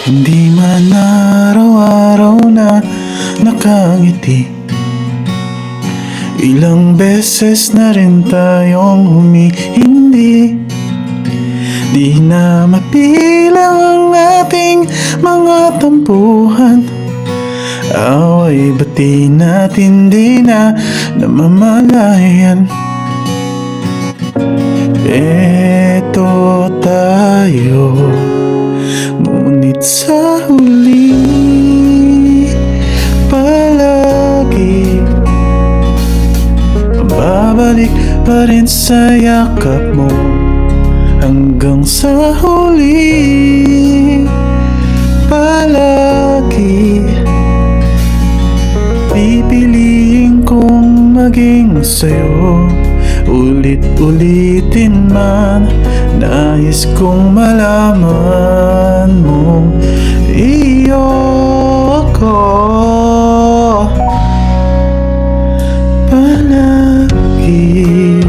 Hindi man araw-araw na nakangiti, ilang beses na rin tayong humihindi. Di na mapilang ang ating mga tampuhan, away bati natin di na namamalayan. Eto tayo, ngunit sa huli palagi babalik pa rin sa yakap mo. Hanggang sa huli palagi pipiliin kong maging sa'yo. Ulit-ulitin man, nais kong malaman mong iyo ko palagi.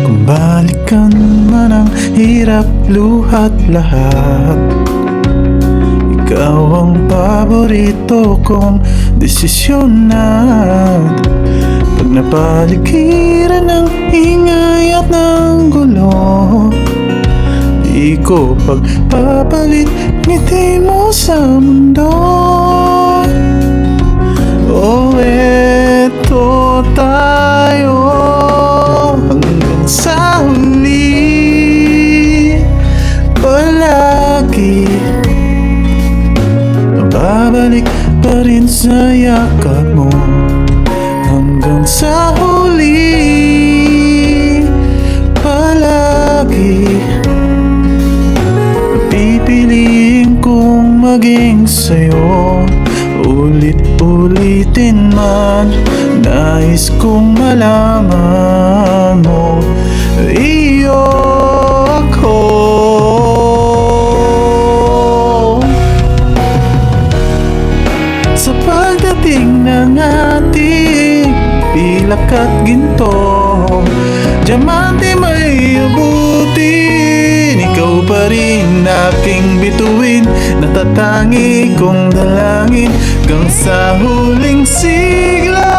Kung balikan man ang hirap, luhat lahat, ikaw ang paborito kong desisyon na. Pag napaligiran ng ingay at ng gulo, di ko pagpapalit ngiti mo sa mundo. Oh, eto tayo hanggang sa huli palagi babalik pa rin sa yakap mo. Hanggang sa huli palagi pipiliin kong maging sa'yo. Ulit-ulitin man, nais kong malaman mo iyo ko. Sa pagdating ng ating pilak at ginto, diamante may abutin, ikaw pa rin aking bituin, natatangi kong dalangin hanggang sa huling sigla.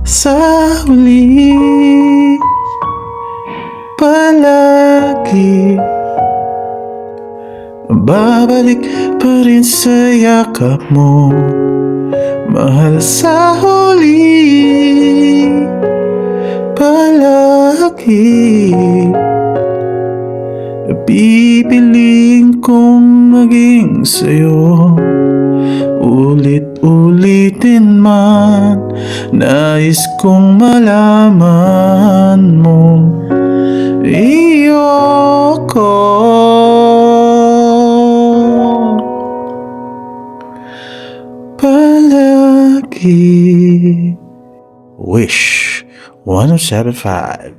Sa huli palagi babalik pa rin sa yakap mo. Mahal, sa huli palagi pipiliin kong maging sa'yo. Ulit-ulitin man, nais kong malaman mo iyo ko palagi. Wish 107.5